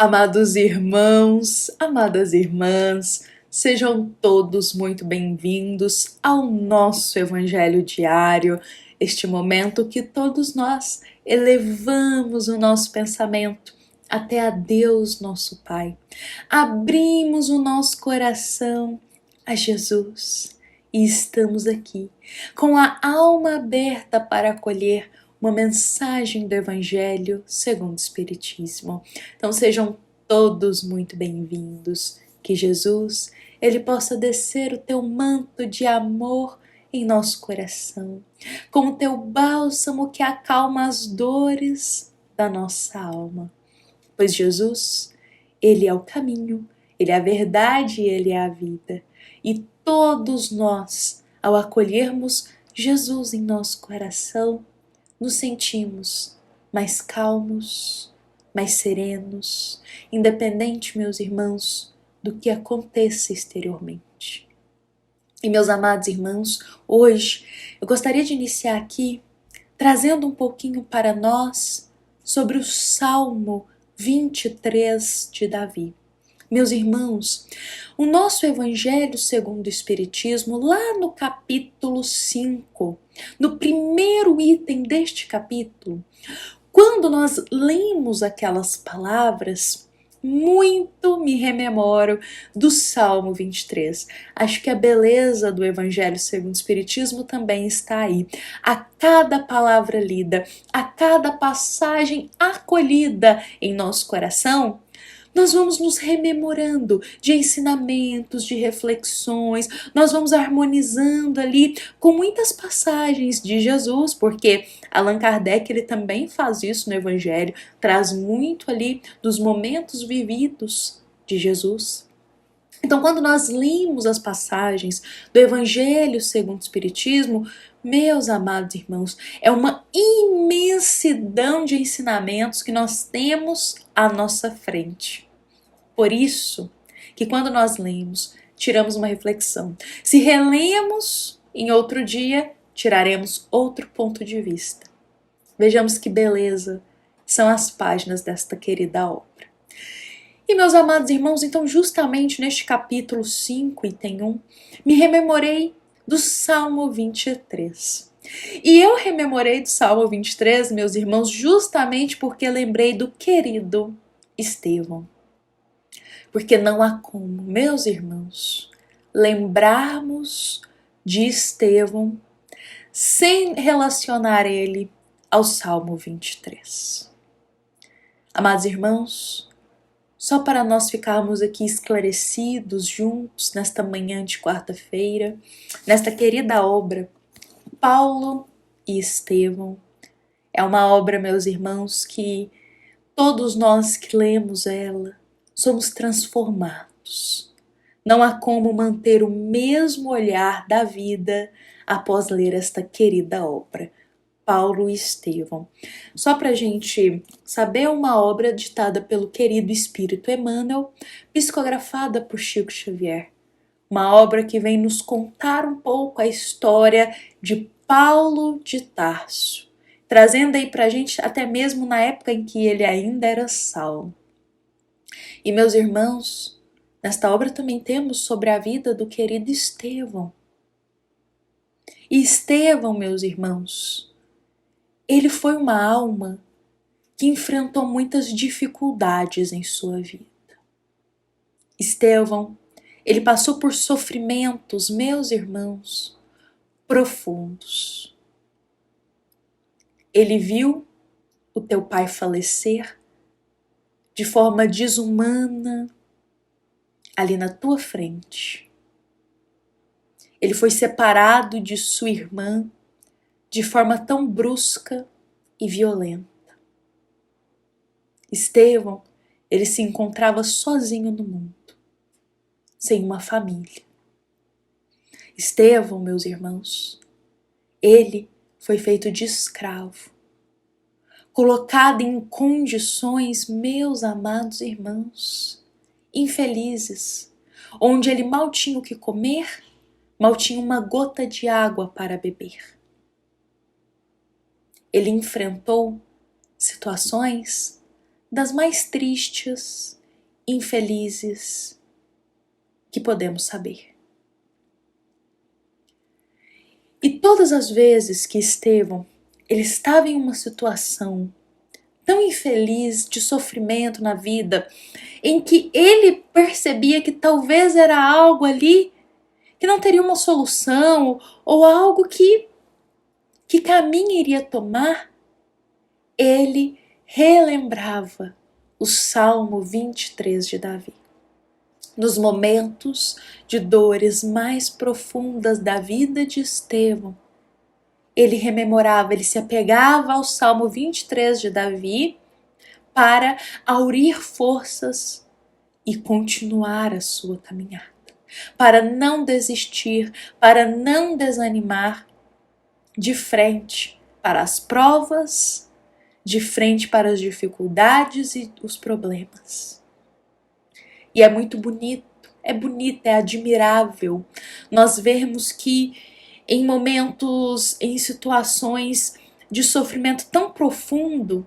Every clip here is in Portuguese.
Amados irmãos, amadas irmãs, sejam todos muito bem-vindos ao nosso Evangelho Diário, este momento que todos nós elevamos o nosso pensamento até a Deus, nosso Pai. Abrimos o nosso coração a Jesus e estamos aqui com a alma aberta para acolher uma mensagem do Evangelho segundo o Espiritismo. Então sejam todos muito bem-vindos. Que Jesus, Ele possa descer o teu manto de amor em nosso coração, com o teu bálsamo que acalma as dores da nossa alma. Pois Jesus, Ele é o caminho, Ele é a verdade e Ele é a vida. E todos nós, ao acolhermos Jesus em nosso coração, nos sentimos mais calmos, mais serenos, independente, meus irmãos, do que aconteça exteriormente. E meus amados irmãos, hoje eu gostaria de iniciar aqui trazendo um pouquinho para nós sobre o Salmo 23 de Davi. Meus irmãos, o nosso Evangelho segundo o Espiritismo, lá no capítulo 5, no primeiro item deste capítulo, quando nós lemos aquelas palavras, muito me rememoro do Salmo 23. Acho que a beleza do Evangelho segundo o Espiritismo também está aí. A cada palavra lida, a cada passagem acolhida em nosso coração, nós vamos nos rememorando de ensinamentos, de reflexões, nós vamos harmonizando ali com muitas passagens de Jesus, porque Allan Kardec ele também faz isso no Evangelho, traz muito ali dos momentos vividos de Jesus. Então, quando nós lemos as passagens do Evangelho segundo o Espiritismo, meus amados irmãos, é uma imensidão de ensinamentos que nós temos à nossa frente. Por isso que quando nós lemos, tiramos uma reflexão. Se relemos em outro dia, tiraremos outro ponto de vista. Vejamos que beleza são as páginas desta querida obra. E meus amados irmãos, então justamente neste capítulo 5, item 1, me rememorei do Salmo 23. E eu rememorei do Salmo 23, meus irmãos, justamente porque lembrei do querido Estevão. Porque não há como, meus irmãos, lembrarmos de Estevão sem relacionar ele ao Salmo 23. Amados irmãos, só para nós ficarmos aqui esclarecidos juntos nesta manhã de quarta-feira, nesta querida obra, Paulo e Estevão, é uma obra, meus irmãos, que todos nós que lemos ela somos transformados. Não há como manter o mesmo olhar da vida após ler esta querida obra, Paulo e Estevão. Só para a gente saber, uma obra ditada pelo querido Espírito Emmanuel, psicografada por Chico Xavier. Uma obra que vem nos contar um pouco a história de Paulo de Tarso, trazendo aí para a gente até mesmo na época em que ele ainda era Saulo. E meus irmãos, nesta obra também temos sobre a vida do querido Estevão. E Estevão, meus irmãos, ele foi uma alma que enfrentou muitas dificuldades em sua vida. Estevão, ele passou por sofrimentos, meus irmãos, profundos. Ele viu o teu pai falecer de forma desumana ali na tua frente. Ele foi separado de sua irmã de forma tão brusca e violenta. Estevão, ele se encontrava sozinho no mundo, sem uma família. Estevão, meus irmãos, ele foi feito de escravo, colocado em condições, meus amados irmãos, infelizes, onde ele mal tinha o que comer, mal tinha uma gota de água para beber. Ele enfrentou situações das mais tristes, infelizes que podemos saber. E todas as vezes que Estevão ele estava em uma situação tão infeliz, de sofrimento na vida, em que ele percebia que talvez era algo ali que não teria uma solução, ou algo que caminho iria tomar, ele relembrava o Salmo 23 de Davi. Nos momentos de dores mais profundas da vida de Estevão, ele rememorava, ele se apegava ao Salmo 23 de Davi para aurir forças e continuar a sua caminhada, para não desistir, para não desanimar, de frente para as provas, de frente para as dificuldades e os problemas. E é muito bonito, é admirável nós vermos que em momentos, em situações de sofrimento tão profundo,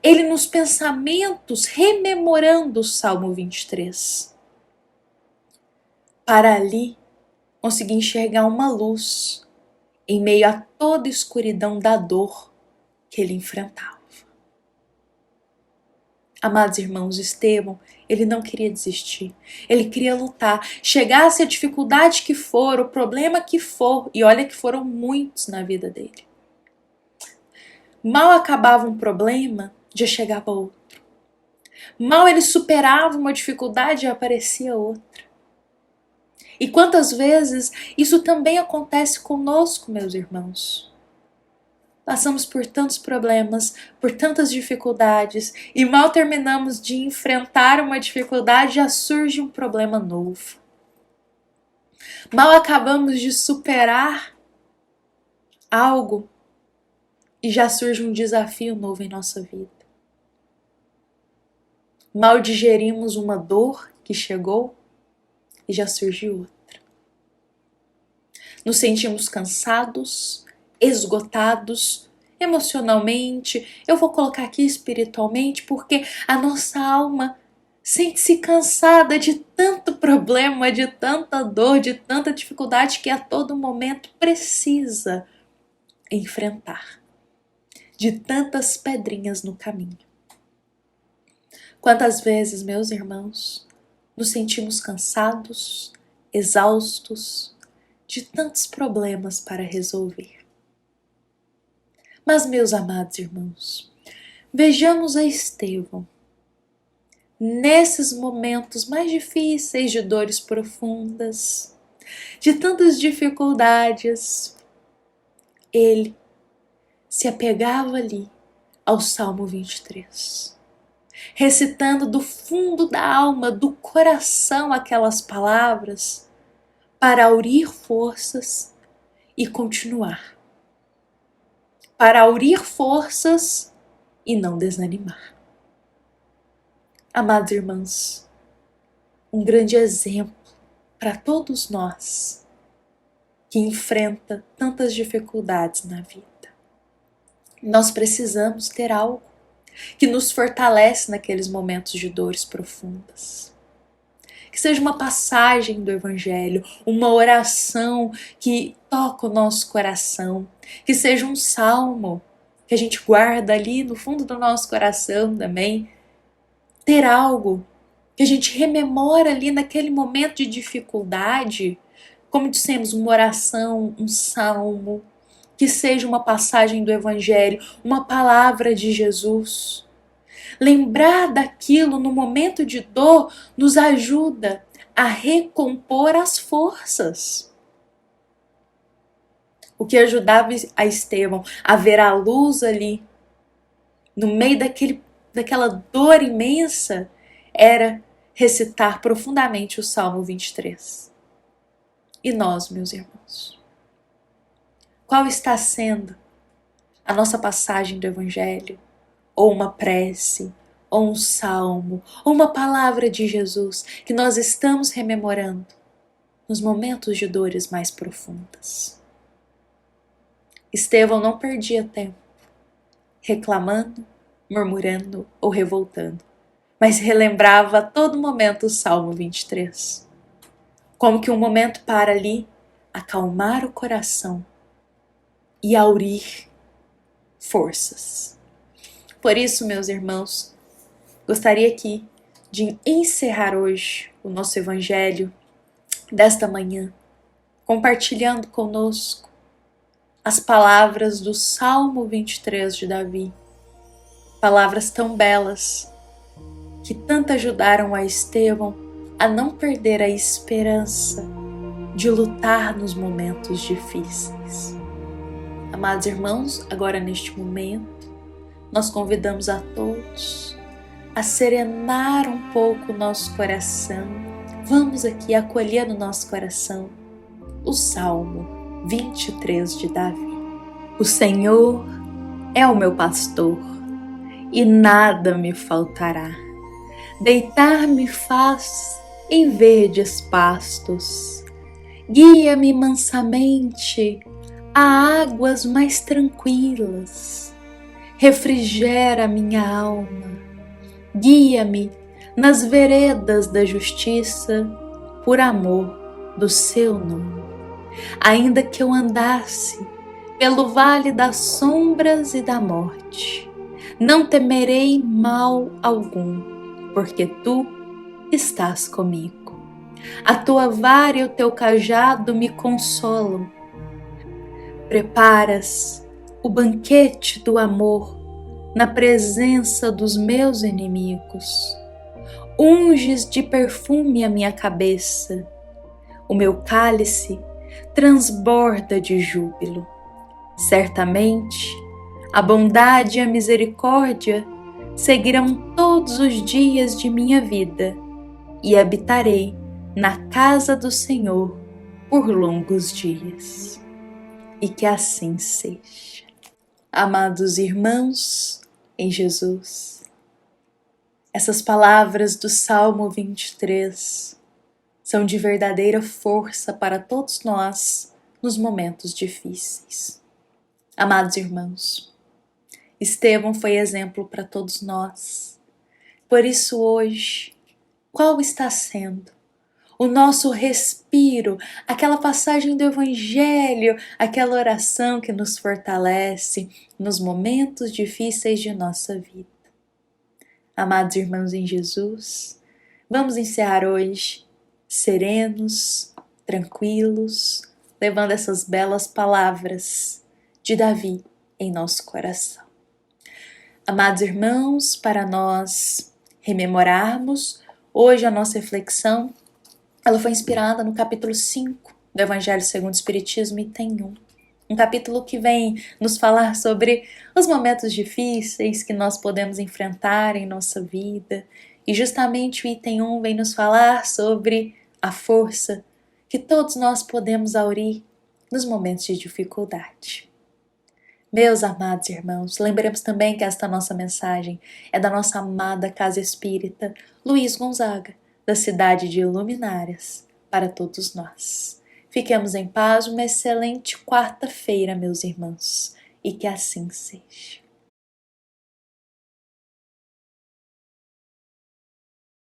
ele nos pensamentos rememorando o Salmo 23, para ali conseguir enxergar uma luz em meio a toda a escuridão da dor que ele enfrentava. Amados irmãos, Estevão, ele não queria desistir, ele queria lutar, chegasse a dificuldade que for, o problema que for, e olha que foram muitos na vida dele. Mal acabava um problema, já chegava outro. Mal ele superava uma dificuldade, já aparecia outra. E quantas vezes isso também acontece conosco, meus irmãos? Passamos por tantos problemas, por tantas dificuldades, e mal terminamos de enfrentar uma dificuldade, já surge um problema novo. Mal acabamos de superar algo e já surge um desafio novo em nossa vida. Mal digerimos uma dor que chegou e já surgiu outra. Nos sentimos cansados, esgotados, emocionalmente, eu vou colocar aqui espiritualmente, porque a nossa alma sente-se cansada de tanto problema, de tanta dor, de tanta dificuldade que a todo momento precisa enfrentar, de tantas pedrinhas no caminho. Quantas vezes, meus irmãos, nos sentimos cansados, exaustos, de tantos problemas para resolver. Mas, meus amados irmãos, vejamos a Estevão. Nesses momentos mais difíceis, de dores profundas, de tantas dificuldades, ele se apegava ali ao Salmo 23, recitando do fundo da alma, do coração, aquelas palavras para aurir forças e continuar. Para aurir forças e não desanimar. Amados irmãos, um grande exemplo para todos nós que enfrenta tantas dificuldades na vida. Nós precisamos ter algo que nos fortalece naqueles momentos de dores profundas. Que seja uma passagem do Evangelho, uma oração que toca o nosso coração, que seja um salmo que a gente guarda ali no fundo do nosso coração também. Ter algo que a gente rememora ali naquele momento de dificuldade, como dissemos, uma oração, um salmo, que seja uma passagem do Evangelho, uma palavra de Jesus. Lembrar daquilo no momento de dor nos ajuda a recompor as forças. O que ajudava a Estevão a ver a luz ali, no meio daquela dor imensa, era recitar profundamente o Salmo 23. E nós, meus irmãos? Qual está sendo a nossa passagem do Evangelho? Ou uma prece, ou um salmo, ou uma palavra de Jesus que nós estamos rememorando nos momentos de dores mais profundas? Estevão não perdia tempo reclamando, murmurando ou revoltando, mas relembrava a todo momento o Salmo 23. Como que um momento para ali acalmar o coração e aurir forças. Por isso, meus irmãos, gostaria aqui de encerrar hoje o nosso evangelho desta manhã, compartilhando conosco as palavras do Salmo 23 de Davi. Palavras tão belas que tanto ajudaram a Estevão a não perder a esperança de lutar nos momentos difíceis. Amados irmãos, agora neste momento, nós convidamos a todos a serenar um pouco o nosso coração. Vamos aqui acolher no nosso coração o Salmo 23 de Davi. O Senhor é o meu pastor e nada me faltará. Deitar-me faz em verdes pastos. Guia-me mansamente a águas mais tranquilas. Refrigera minha alma. Guia-me nas veredas da justiça por amor do seu nome. Ainda que eu andasse pelo vale das sombras e da morte, não temerei mal algum, porque tu estás comigo. A tua vara e o teu cajado me consolam. Preparas o banquete do amor na presença dos meus inimigos. Unges de perfume a minha cabeça. O meu cálice transborda de júbilo. Certamente, a bondade e a misericórdia seguirão todos os dias de minha vida e habitarei na casa do Senhor por longos dias. E que assim seja. Amados irmãos em Jesus, essas palavras do Salmo 23 são de verdadeira força para todos nós nos momentos difíceis. Amados irmãos, Estevão foi exemplo para todos nós. Por isso hoje, qual está sendo o nosso respiro, aquela passagem do Evangelho, aquela oração que nos fortalece nos momentos difíceis de nossa vida? Amados irmãos em Jesus, vamos encerrar hoje serenos, tranquilos, levando essas belas palavras de Davi em nosso coração. Amados irmãos, para nós rememorarmos, hoje a nossa reflexão, ela foi inspirada no capítulo 5 do Evangelho segundo o Espiritismo, item 1. Um capítulo que vem nos falar sobre os momentos difíceis que nós podemos enfrentar em nossa vida. E justamente o item 1 vem nos falar sobre a força que todos nós podemos aurir nos momentos de dificuldade. Meus amados irmãos, lembremos também que esta nossa mensagem é da nossa amada Casa Espírita Luiz Gonzaga, da cidade de Luminárias, para todos nós. Fiquemos em paz, uma excelente quarta-feira, meus irmãos, e que assim seja.